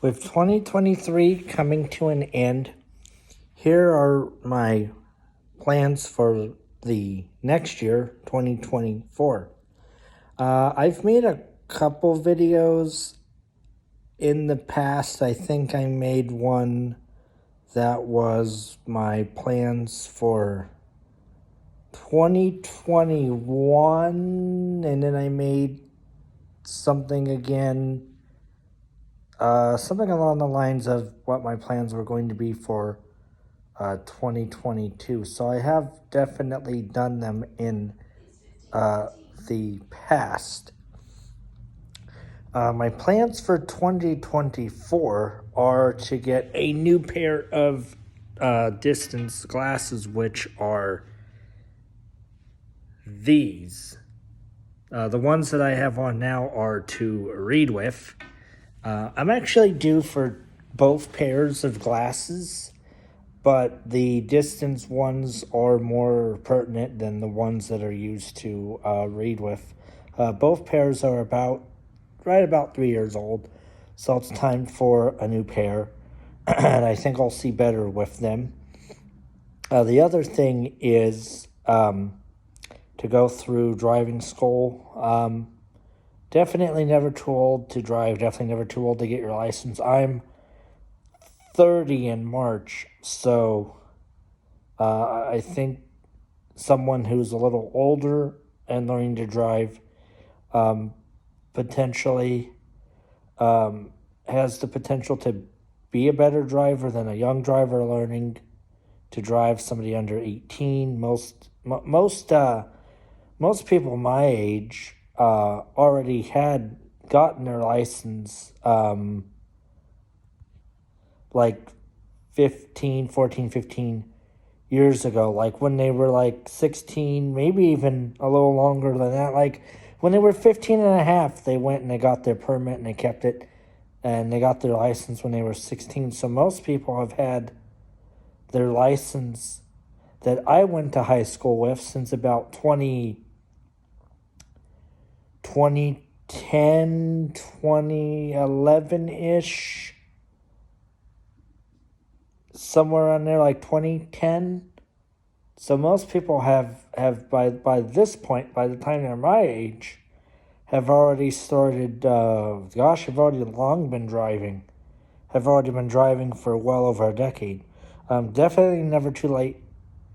With 2023 coming to an end, here are my plans for the next year, 2024. I've made a couple videos in the past. I think I made one that was my plans for 2021, and then I made something again, something along the lines of what my plans were going to be for 2022. So I have definitely done them in the past. My plans for 2024 are to get a new pair of distance glasses, which are these. The ones that I have on now are to read with. I'm actually due for both pairs of glasses, but the distance ones are more pertinent than the ones that are used to read with. Both pairs are right about 3 years old, so it's time for a new pair, and I think I'll see better with them. The other thing is to go through driving school. Definitely never too old to drive, definitely never too old to get your license. I'm 30 in March, so I think someone who's a little older and learning to drive potentially has the potential to be a better driver than a young driver learning to drive, somebody under 18. Most people my age already had gotten their license like 15 years ago, like when they were like 16, maybe even a little longer than that. Like when they were 15 and a half, they went and they got their permit and they kept it, and they got their license when they were 16. So most people have had their license that I went to high school with since about 2010, 2011-ish, somewhere around there, like 2010. So most people have by this point, by the time they're my age, have already started, have already long been driving. Have already been driving for well over a decade. Definitely never too late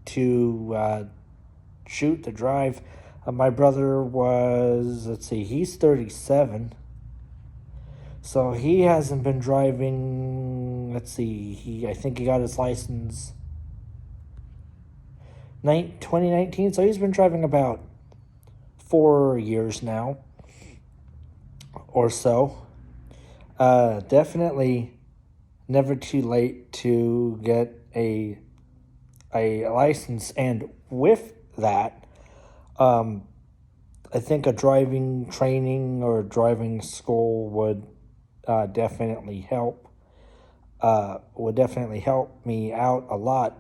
to shoot, to drive. My brother was, he's 37. So he hasn't been driving, I think he got his license 2019. So he's been driving about 4 years now or so. Definitely never too late to get a license, and with that, I think a driving training or driving school would definitely help. Would definitely help me out a lot.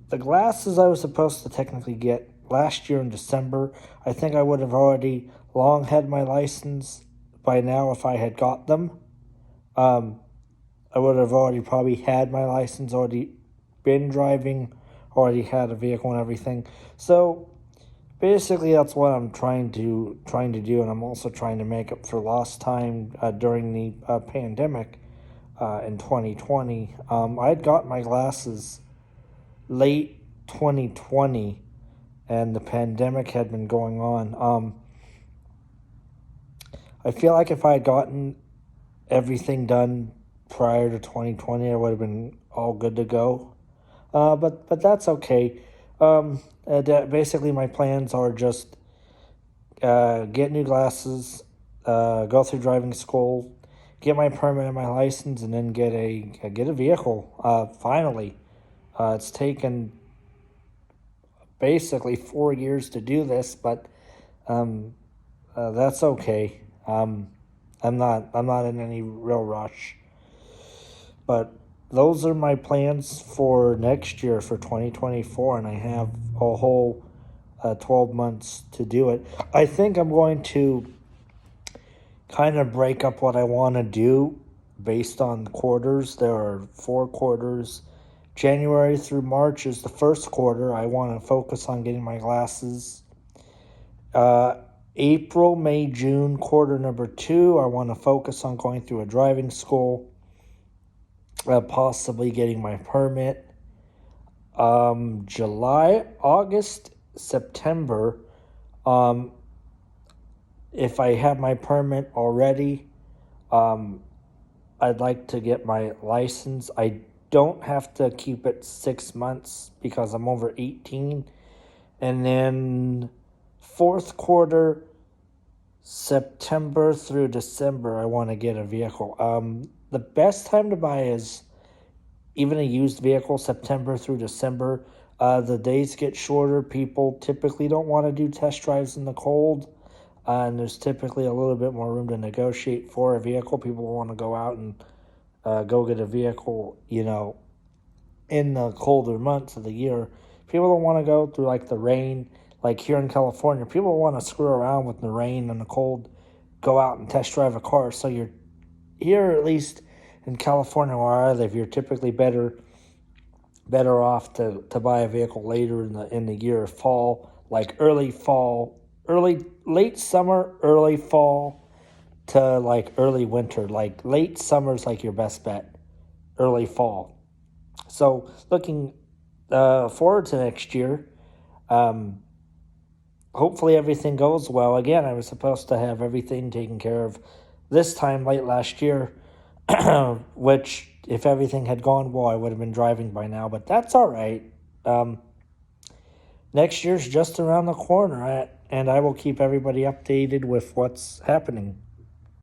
The glasses I was supposed to technically get last year in December, I think I would have already long had my license by now if I had got them. I would have already probably had my license, already been driving, already had a vehicle and everything. So basically that's what I'm trying to do, and I'm also trying to make up for lost time during the pandemic in 2020. I had got my glasses late 2020, and the pandemic had been going on. I feel like if I had gotten everything done prior to 2020, I would have been all good to go. But that's okay. Basically, my plans are just get new glasses, go through driving school, get my permit and my license, and then get a vehicle. Finally, it's taken basically 4 years to do this, but that's okay. I'm not in any real rush, but those are my plans for next year, for 2024, and I have a whole 12 months to do it. I think I'm going to kind of break up what I want to do based on quarters. There are 4 quarters. January through March is the first quarter. I want to focus on getting my glasses. Uh, April, May, June, quarter number 2, I want to focus on going through a driving school, possibly getting my permit. July, August, September, if I have my permit already, I'd like to get my license. I don't have to keep it 6 months because I'm over 18. And then fourth quarter, September through December, I want to get a vehicle. The best time to buy is even a used vehicle, September through December. The days get shorter. People typically don't want to do test drives in the cold. And there's typically a little bit more room to negotiate for a vehicle. People want to go out and go get a vehicle, in the colder months of the year. People don't want to go through like the rain, like here in California. People want to screw around with the rain and the cold, go out and test drive a car. So you're here, at least in California where I live, you're typically better off to buy a vehicle later in the year, fall, like late summer, early fall to like early winter. Like late summer's like your best bet, early fall. So looking forward to next year. Hopefully everything goes well. Again, I was supposed to have everything taken care of this time late last year, which if everything had gone well, I would have been driving by now, but that's all right. Next year's just around the corner, and I will keep everybody updated with what's happening.